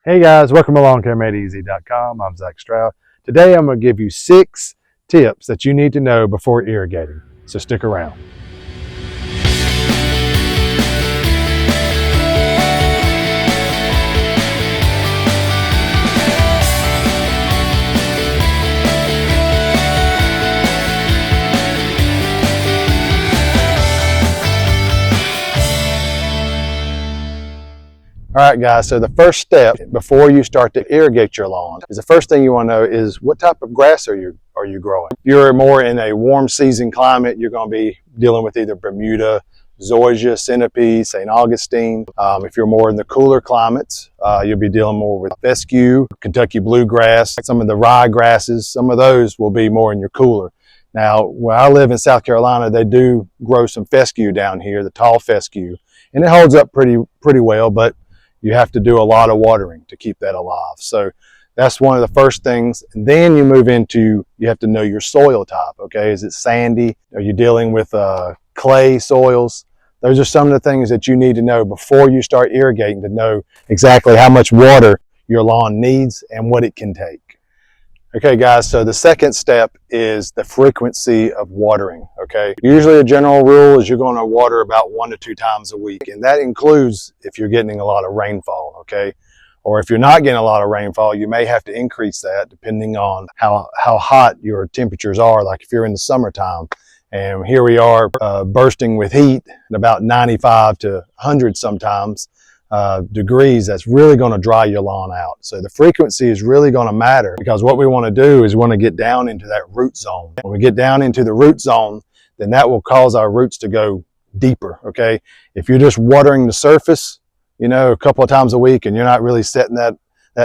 Hey guys, welcome to LawnCareMadeEasy.com. I'm Zach Stroud. Today I'm going to give you 6 tips that you need to know before irrigating, so stick around. All right guys, so the first step before you start to irrigate your lawn is the first thing you want to know is what type of grass are you growing. If you're more in a warm season climate, you're going to be dealing with either Bermuda, zoysia, centipede, St. Augustine. If you're more in the cooler climates, you'll be dealing more with fescue, Kentucky bluegrass, some of the rye grasses. Some of those will be more in your cooler. Now, where I live in South Carolina, they do grow some fescue down here, the tall fescue, and it holds up pretty well, but you have to do a lot of watering to keep that alive. So that's one of the first things. And then you move into, you have to know your soil type, okay? Is it sandy? Are you dealing with clay soils? Those are some of the things that you need to know before you start irrigating to know exactly how much water your lawn needs and what it can take. Okay guys, so the second step is the frequency of watering, okay? Usually a general rule is you're going to water about 1 to 2 times a week, and that includes if you're getting a lot of rainfall, okay? Or if you're not getting a lot of rainfall, you may have to increase that depending on how hot your temperatures are, like if you're in the summertime. And here we are bursting with heat at about 95 to 100 sometimes. Degrees, that's really going to dry your lawn out. So the frequency is really going to matter, because what we want to do is we want to get down into that root zone. When we get down into the root zone, then that will cause our roots to go deeper, okay? If you're just watering the surface, you know, a couple of times a week and you're not really setting that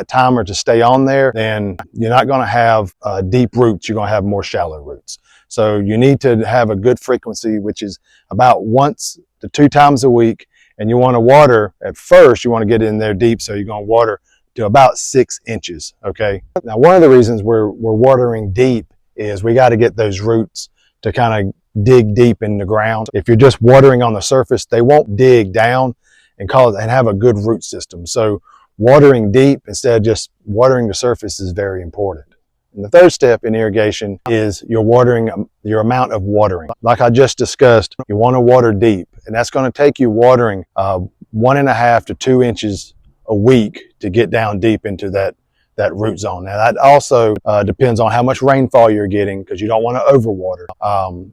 timer to stay on there, then you're not going to have deep roots. You're going to have more shallow roots. So you need to have a good frequency, which is about 1 to 2 times a week. And you want to water at first, you want to get in there deep, so you're going to water to about 6 inches, okay? Now, one of the reasons we're watering deep is we got to get those roots to kind of dig deep in the ground. If you're just watering on the surface, they won't dig down and have a good root system. So watering deep instead of just watering the surface is very important. And the third step in irrigation is your amount of watering. Like I just discussed, you want to water deep, and that's going to take you watering 1.5 to 2 inches a week to get down deep into that root zone. Now that also depends on how much rainfall you're getting, because you don't want to overwater,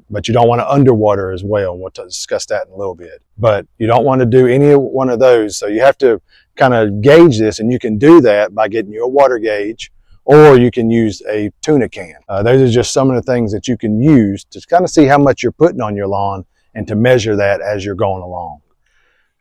but you don't want to underwater as well. We'll discuss that in a little bit. But you don't want to do any one of those, so you have to kind of gauge this, and you can do that by getting you a water gauge, or you can use a tuna can. Those are just some of the things that you can use to kind of see how much you're putting on your lawn and to measure that as you're going along.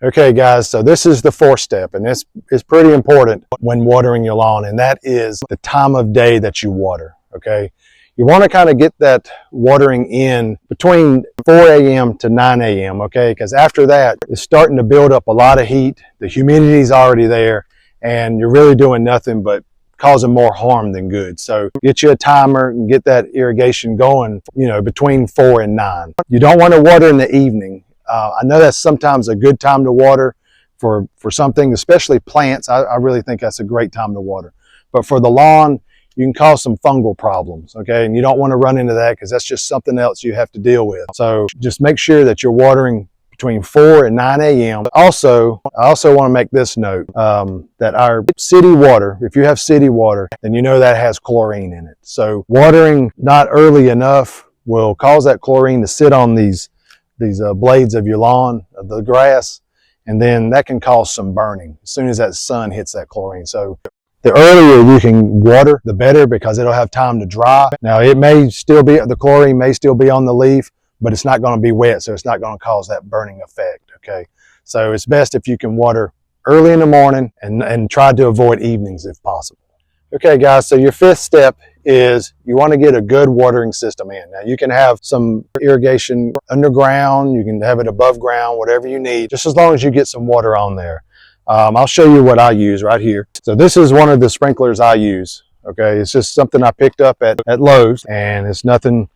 Okay guys, so this is the fourth step, and this is pretty important when watering your lawn, and that is the time of day that you water, okay? You want to kind of get that watering in between 4 a.m. to 9 a.m., okay? Because after that, it's starting to build up a lot of heat, the humidity's already there, and you're really doing nothing but causing more harm than good. So get you a timer and get that irrigation going, you know, between 4 and 9. You don't want to water in the evening. I know that's sometimes a good time to water for something, especially plants. I really think that's a great time to water. But for the lawn, you can cause some fungal problems, okay? And you don't want to run into that, because that's just something else you have to deal with. So just make sure that you're watering between 4 and 9 a.m. Also, I also want to make this note that our city water, if you have city water, then you know that has chlorine in it. So watering not early enough will cause that chlorine to sit on these blades of your lawn, of the grass, and then that can cause some burning as soon as that sun hits that chlorine. So the earlier you can water, the better, because it'll have time to dry. Now it may still be, the chlorine may still be on the leaf, but it's not going to be wet, so it's not going to cause that burning effect, okay? So it's best if you can water early in the morning and try to avoid evenings if possible. Okay guys, so your fifth step is you want to get a good watering system in. Now you can have some irrigation underground, you can have it above ground, whatever you need, just as long as you get some water on there. I'll show you what I use right here. So this is one of the sprinklers I use, okay? It's just something I picked up at Lowe's, and it's nothing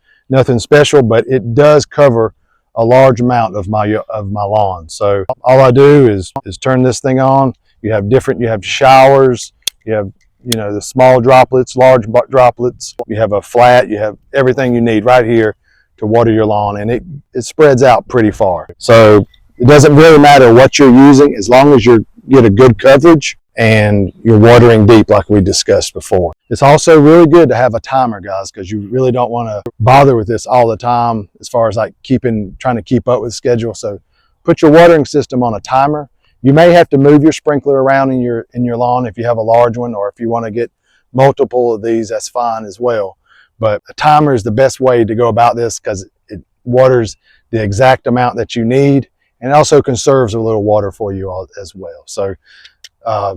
special, but it does cover a large amount of my lawn. So all I do is turn this thing on. You have showers, You have, you know, the small droplets, large droplets. You have a flat, you have everything you need right here to water your lawn, and it spreads out pretty far. So it doesn't really matter what you're using as long as you get a good coverage and you're watering deep like we discussed before. It's also really good to have a timer, guys, because you really don't want to bother with this all the time as far as like trying to keep up with schedule. So put your watering system on a timer. You may have to move your sprinkler around in your lawn if you have a large one, or if you want to get multiple of these, that's fine as well. But a timer is the best way to go about this because it waters the exact amount that you need, and also conserves a little water for you all as well. So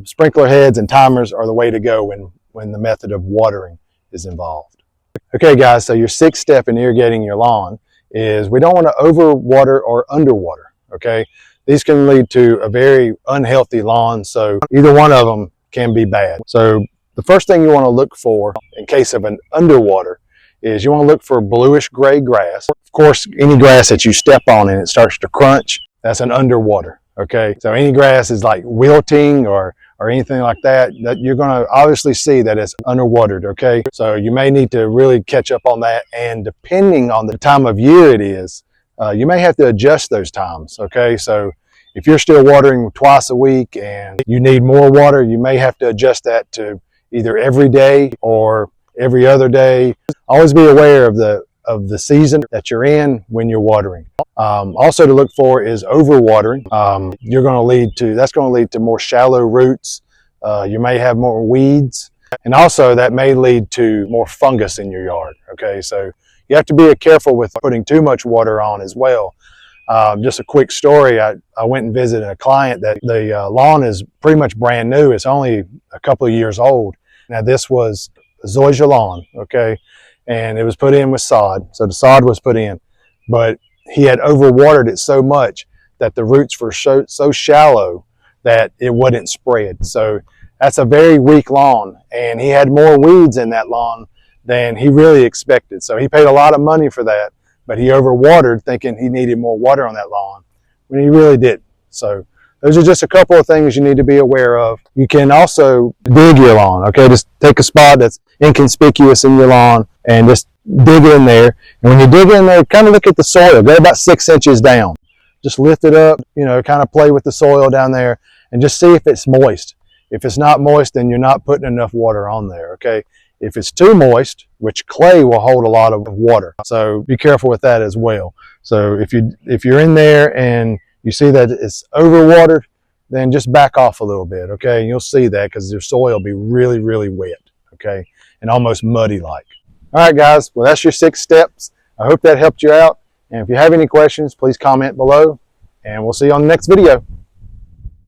sprinkler heads and timers are the way to go when the method of watering is involved. Okay guys, so your sixth step in irrigating your lawn is we don't want to overwater or underwater, okay? These can lead to a very unhealthy lawn, so either one of them can be bad. So the first thing you want to look for in case of an underwater is you want to look for bluish gray grass. Of course, any grass that you step on and it starts to crunch, that's an underwater, okay? So any grass is like wilting or anything like that, you're going to obviously see that it's underwatered, okay? So you may need to really catch up on that, and depending on the time of year it is, you may have to adjust those times, okay? So if you're still watering twice a week and you need more water, you may have to adjust that to either every day or every other day. Always be aware of the season that you're in when you're watering. Also to look for is overwatering. That's going to lead to more shallow roots. You may have more weeds, and also that may lead to more fungus in your yard, okay? So you have to be careful with putting too much water on as well. Just a quick story, I went and visited a client that the lawn is pretty much brand new. It's only a couple of years old. Now this was zoysia lawn, okay? And it was put in with sod. So the sod was put in, but he had overwatered it so much that the roots were so shallow that it wouldn't spread. So that's a very weak lawn, and he had more weeds in that lawn than he really expected. So he paid a lot of money for that, but he overwatered thinking he needed more water on that lawn when he really didn't. So those are just a couple of things you need to be aware of. You can also dig your lawn, okay? Just take a spot that's inconspicuous in your lawn and just dig in there. And when you dig in there, kind of look at the soil. Go about 6 inches down. Just lift it up, you know, kind of play with the soil down there and just see if it's moist. If it's not moist, then you're not putting enough water on there, okay? If it's too moist, which clay will hold a lot of water, so be careful with that as well. So if you're in there and you see that it's overwatered, then just back off a little bit, okay? And you'll see that because your soil will be really, really wet, okay? And almost muddy-like. All right, guys, well, that's your 6 steps. I hope that helped you out. And if you have any questions, please comment below, and we'll see you on the next video.